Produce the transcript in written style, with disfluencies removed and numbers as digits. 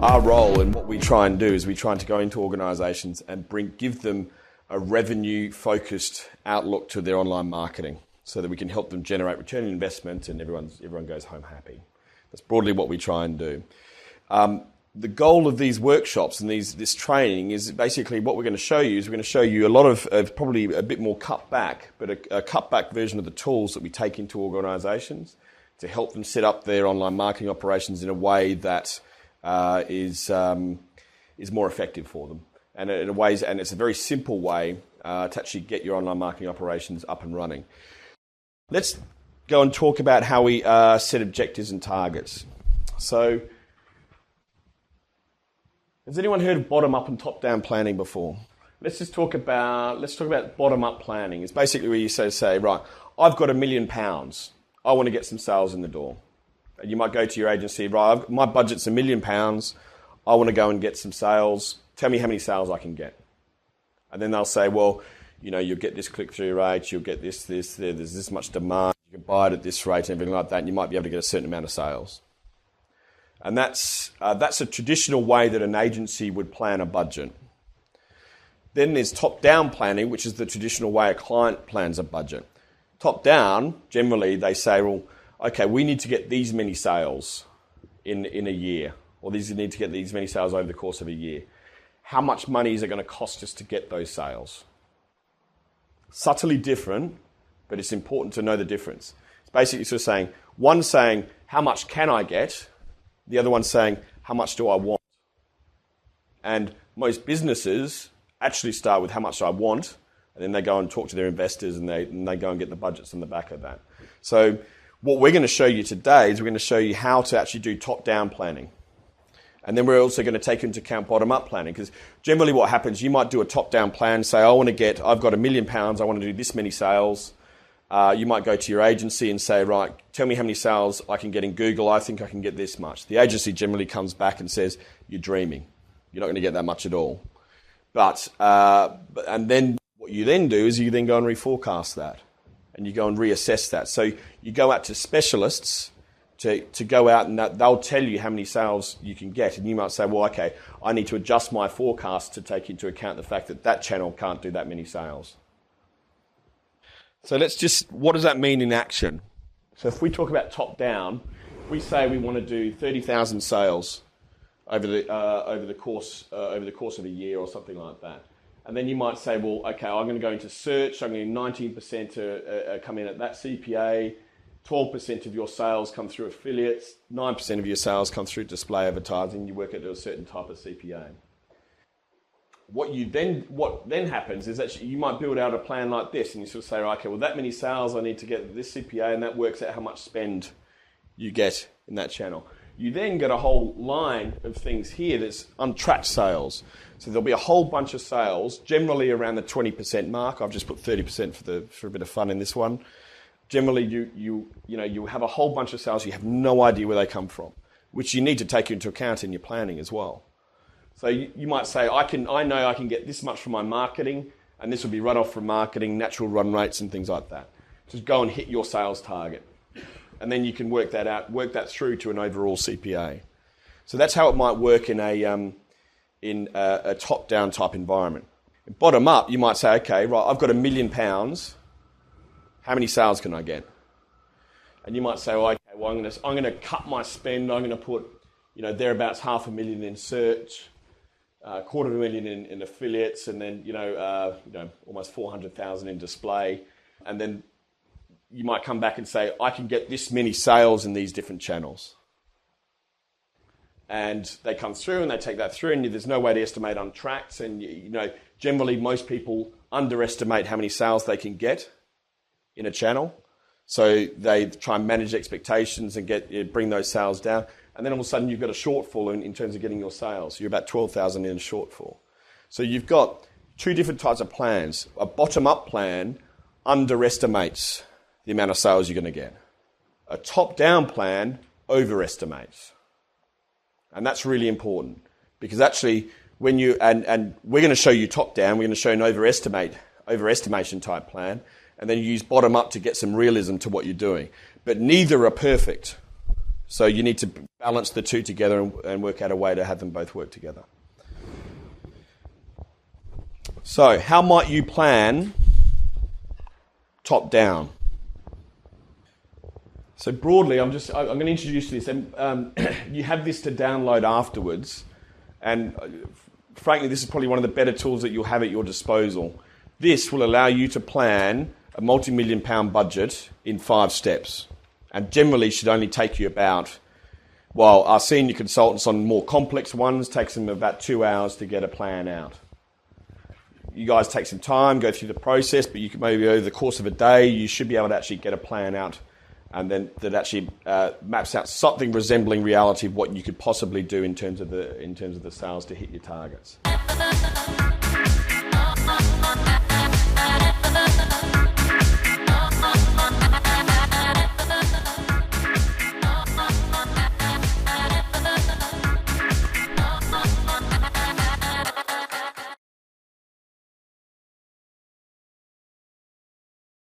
Our role and what we try and do is we try to go into organisations and give them a revenue-focused outlook to their online marketing so that we can help them generate return on investment and everyone goes home happy. That's broadly what we try and do. The goal of these workshops and this training is basically what we're going to show you is we're going to show you a lot of probably a bit more cut back, but a cut back version of the tools that we take into organisations to help them set up their online marketing operations in a way that is more effective for them. And it's a very simple way to actually get your online marketing operations up and running. Let's go and talk about how we set objectives and targets. So, has anyone heard of bottom-up and top-down planning before? Let's talk about bottom-up planning. It's basically where you say, right, I've got £1 million. I want to get some sales in the door. And you might go to your agency, right, my budget's £1 million. I want to go and get some sales. Tell me how many sales I can get. And then they'll say, well, you'll get this click-through rate, you'll get this, there's this much demand, you can buy it at this rate and everything like that, and you might be able to get a certain amount of sales. And that's a traditional way that an agency would plan a budget. Then there's top-down planning, which is the traditional way a client plans a budget. Top-down, generally, they say, well, okay, we need to get these many sales in a year, or these need to get these many sales over the course of a year. How much money is it going to cost us to get those sales? Subtly different, but it's important to know the difference. It's basically sort of saying, one saying, how much can I get? The other one saying, how much do I want? And most businesses actually start with how much I want, and then they go and talk to their investors and they go and get the budgets on the back of that. So what we're going to show you today is we're going to show you how to actually do top-down planning. And then we're also going to take into account bottom-up planning, because generally what happens, you might do a top-down plan, say, I've got £1 million, I want to do this many sales. You might go to your agency and say, right, tell me how many sales I can get in Google. I think I can get this much. The agency generally comes back and says, you're dreaming. You're not going to get that much at all. And then what you then do is you then go and reforecast that and you go and reassess that. So you go out to specialists to go out and they'll tell you how many sales you can get. And you might say, well, okay, I need to adjust my forecast to take into account the fact that channel can't do that many sales. So what does that mean in action? So if we talk about top down, we say we want to do 30,000 sales over the course of a year or something like that. And then you might say, well, okay, I'm going to go into search. I'm going to 19% come in at that CPA. 12% of your sales come through affiliates. 9% of your sales come through display advertising. You work at a certain type of CPA. What then happens is that you might build out a plan like this, and you sort of say, okay, well, that many sales I need to get this CPA, and that works out how much spend you get in that channel. You then get a whole line of things here that's untracked sales. So there'll be a whole bunch of sales, generally around the 20% mark. I've just put 30% for a bit of fun in this one. Generally, you have a whole bunch of sales you have no idea where they come from, which you need to take into account in your planning as well. So you might say, I know I can get this much from my marketing, and this will be run off from marketing, natural run rates and things like that. Just go and hit your sales target. And then you can work that out, work that through to an overall CPA. So that's how it might work in a top-down type environment. Bottom up, you might say, okay, right, I've got £1 million. How many sales can I get? And you might say, well, okay, well, I'm going to cut my spend. I'm going to put, thereabouts $500,000 in search, $250,000 in affiliates, and then almost 400,000 in display. And then you might come back and say, I can get this many sales in these different channels. And they come through and they take that through, and there's no way to estimate untracked. And generally most people underestimate how many sales they can get in a channel. So they try and manage expectations and bring those sales down. And then all of a sudden you've got a shortfall in terms of getting your sales. You're about 12,000 in a shortfall. So you've got two different types of plans. A bottom-up plan underestimates the amount of sales you're going to get. A top-down plan overestimates. And that's really important because actually when and we're going to show you top-down, we're going to show an overestimation type plan, and then you use bottom-up to get some realism to what you're doing. But neither are perfect. So you need to balance the two together and work out a way to have them both work together. So how might you plan top down? So broadly, I'm going to introduce this. You have this to download afterwards. And frankly, this is probably one of the better tools that you'll have at your disposal. This will allow you to plan a multi-million pound budget in 5 steps. And generally should only take you about, well, our senior consultants on more complex ones takes them about 2 hours to get a plan out. You guys take some time, go through the process, but you can maybe over the course of a day, you should be able to actually get a plan out, and then that actually maps out something resembling reality of what you could possibly do in terms of the sales to hit your targets.